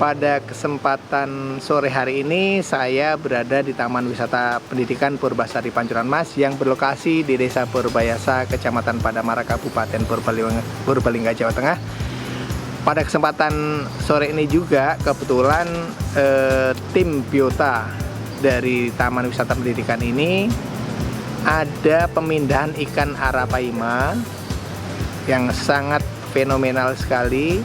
Pada kesempatan sore hari ini saya berada di Taman Wisata Pendidikan Purbasari Pancoran Mas yang berlokasi di Desa Purbayasa, Kecamatan Padamara, Kabupaten Purbalingga, Jawa Tengah. Pada kesempatan sore ini juga kebetulan tim biota dari Taman Wisata Pendidikan ini ada pemindahan ikan arapaima yang sangat fenomenal sekali.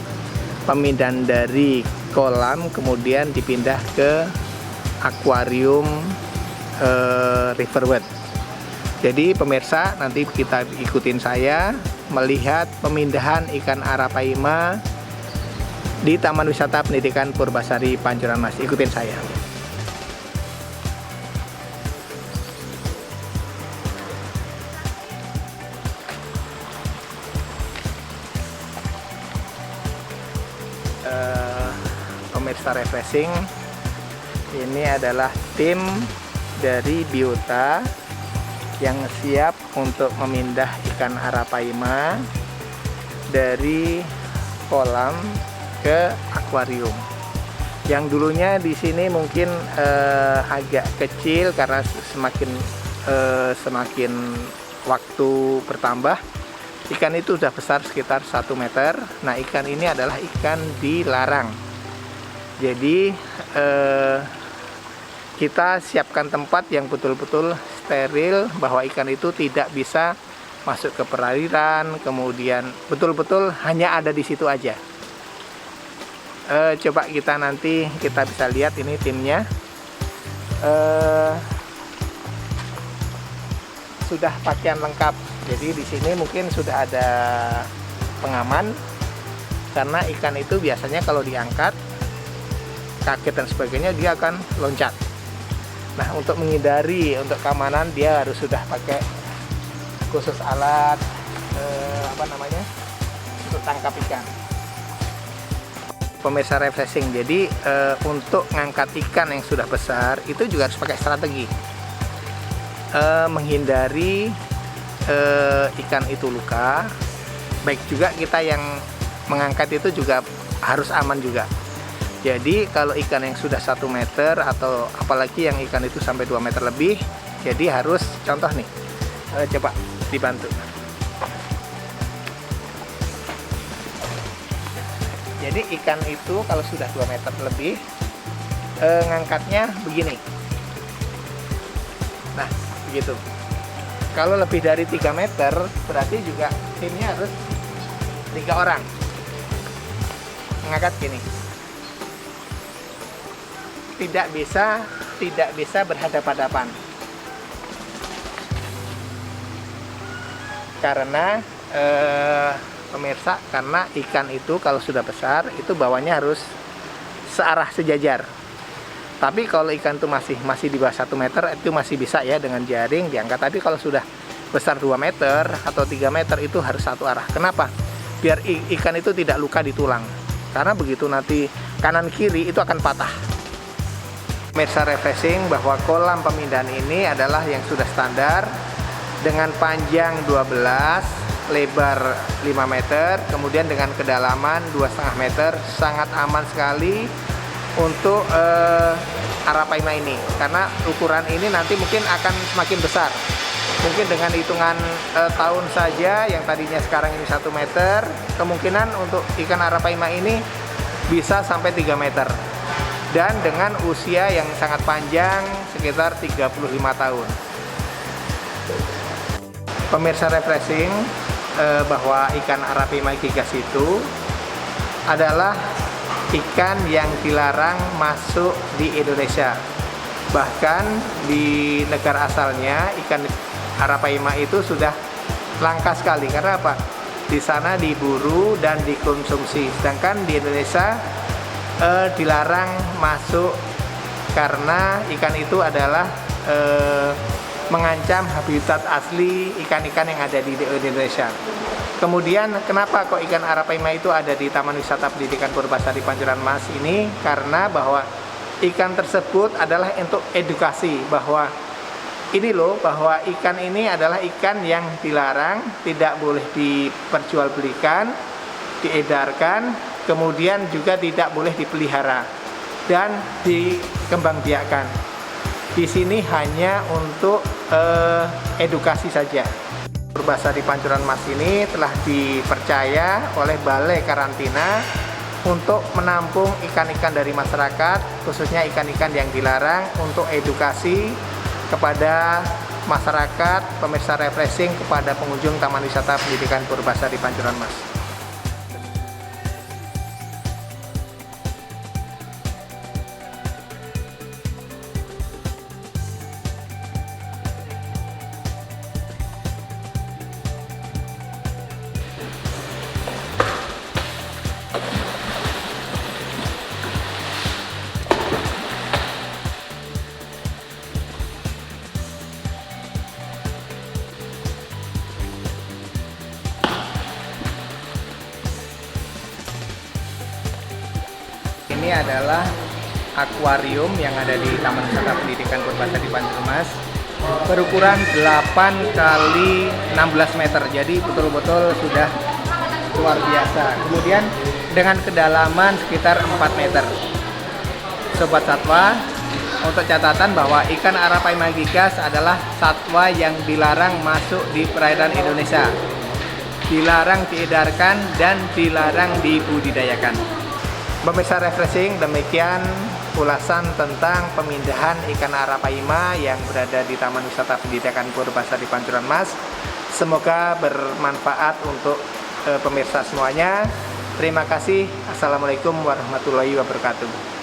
Pemindahan dari kolam kemudian dipindah ke akuarium riverboat. Jadi pemirsa, nanti kita ikutin saya melihat pemindahan ikan arapaima di Taman Wisata Pendidikan Purbasari Pancoran Mas. Ikutin saya. Pemirsa refreshing, ini adalah tim dari biota yang siap untuk memindah ikan arapaima dari kolam ke akuarium. Yang dulunya di sini mungkin agak kecil karena semakin waktu bertambah ikan itu sudah besar sekitar 1 meter. Nah, ikan ini adalah ikan dilarang. Jadi kita siapkan tempat yang betul-betul steril, bahwa ikan itu tidak bisa masuk ke perairan, kemudian betul-betul hanya ada di situ aja. Coba kita bisa lihat ini timnya. Sudah pakaian lengkap. Jadi di sini mungkin sudah ada pengaman, karena ikan itu biasanya kalau diangkat kaget dan sebagainya dia akan loncat. Nah, untuk menghindari, untuk keamanan dia harus sudah pakai khusus alat untuk tangkap ikan. Pemirsa refreshing, jadi untuk ngangkat ikan yang sudah besar itu juga harus pakai strategi, menghindari ikan itu luka. Baik juga kita yang mengangkat itu juga harus aman juga. Jadi kalau ikan yang sudah 1 meter atau apalagi yang ikan itu sampai 2 meter lebih, jadi harus contoh nih, coba dibantu. Jadi ikan itu kalau sudah 2 meter lebih, ngangkatnya begini. Nah, begitu. Kalau lebih dari 3 meter, berarti juga timnya harus 3 orang. Mengangkat gini. Tidak bisa berhadapan-hadapan. Karena pemirsa, karena ikan itu kalau sudah besar itu bawahnya harus searah sejajar. Tapi kalau ikan itu masih di bawah 1 meter itu masih bisa ya dengan jaring diangkat. Tapi kalau sudah besar 2 meter atau 3 meter itu harus satu arah. Kenapa? Biar ikan itu tidak luka di tulang. Karena begitu nanti kanan kiri itu akan patah. Pemirsa refreshing, bahwa kolam pemindahan ini adalah yang sudah standar dengan panjang 12, lebar 5 meter, kemudian dengan kedalaman 2,5 meter. Sangat aman sekali untuk arapaima ini, karena ukuran ini nanti mungkin akan semakin besar. Mungkin dengan hitungan tahun saja, yang tadinya sekarang ini 1 meter, kemungkinan untuk ikan arapaima ini bisa sampai 3 meter. Dan dengan usia yang sangat panjang, sekitar 35 tahun. Pemirsa refreshing, bahwa ikan arapaima gigas itu adalah ikan yang dilarang masuk di Indonesia. Bahkan di negara asalnya ikan arapaima itu sudah langka sekali. Karena apa? Di sana diburu dan dikonsumsi. Sedangkan di Indonesia dilarang masuk karena ikan itu adalah mengancam habitat asli ikan-ikan yang ada di Indonesia. Kemudian kenapa kok ikan arapaima itu ada di Taman Wisata Pendidikan Purbasari Pancoran Mas ini? Karena bahwa ikan tersebut adalah untuk edukasi, bahwa ini loh, bahwa ikan ini adalah ikan yang dilarang, tidak boleh diperjualbelikan, diedarkan, kemudian juga tidak boleh dipelihara dan dikembangbiakkan. Di sini hanya untuk edukasi saja. Purbasari Pancuran Mas ini telah dipercaya oleh Balai Karantina untuk menampung ikan-ikan dari masyarakat, khususnya ikan-ikan yang dilarang, untuk edukasi kepada masyarakat, pemirsa refreshing, kepada pengunjung Taman Wisata Pendidikan Purbasari Pancuran Mas. Ini adalah akuarium yang ada di Taman Wisata Pendidikan Purbasari Pancuran Mas, berukuran 8 kali 16 meter, jadi betul-betul sudah luar biasa. Kemudian dengan kedalaman sekitar 4 meter. Sobat Satwa, untuk catatan bahwa ikan Arapaima gigas adalah satwa yang dilarang masuk di perairan Indonesia, dilarang diedarkan dan dilarang dibudidayakan. Pemirsa refreshing, demikian ulasan tentang pemindahan ikan Arapaima yang berada di Taman Wisata Pendidikan Purbasari Pancuran Mas. Semoga bermanfaat untuk pemirsa semuanya. Terima kasih. Assalamualaikum warahmatullahi wabarakatuh.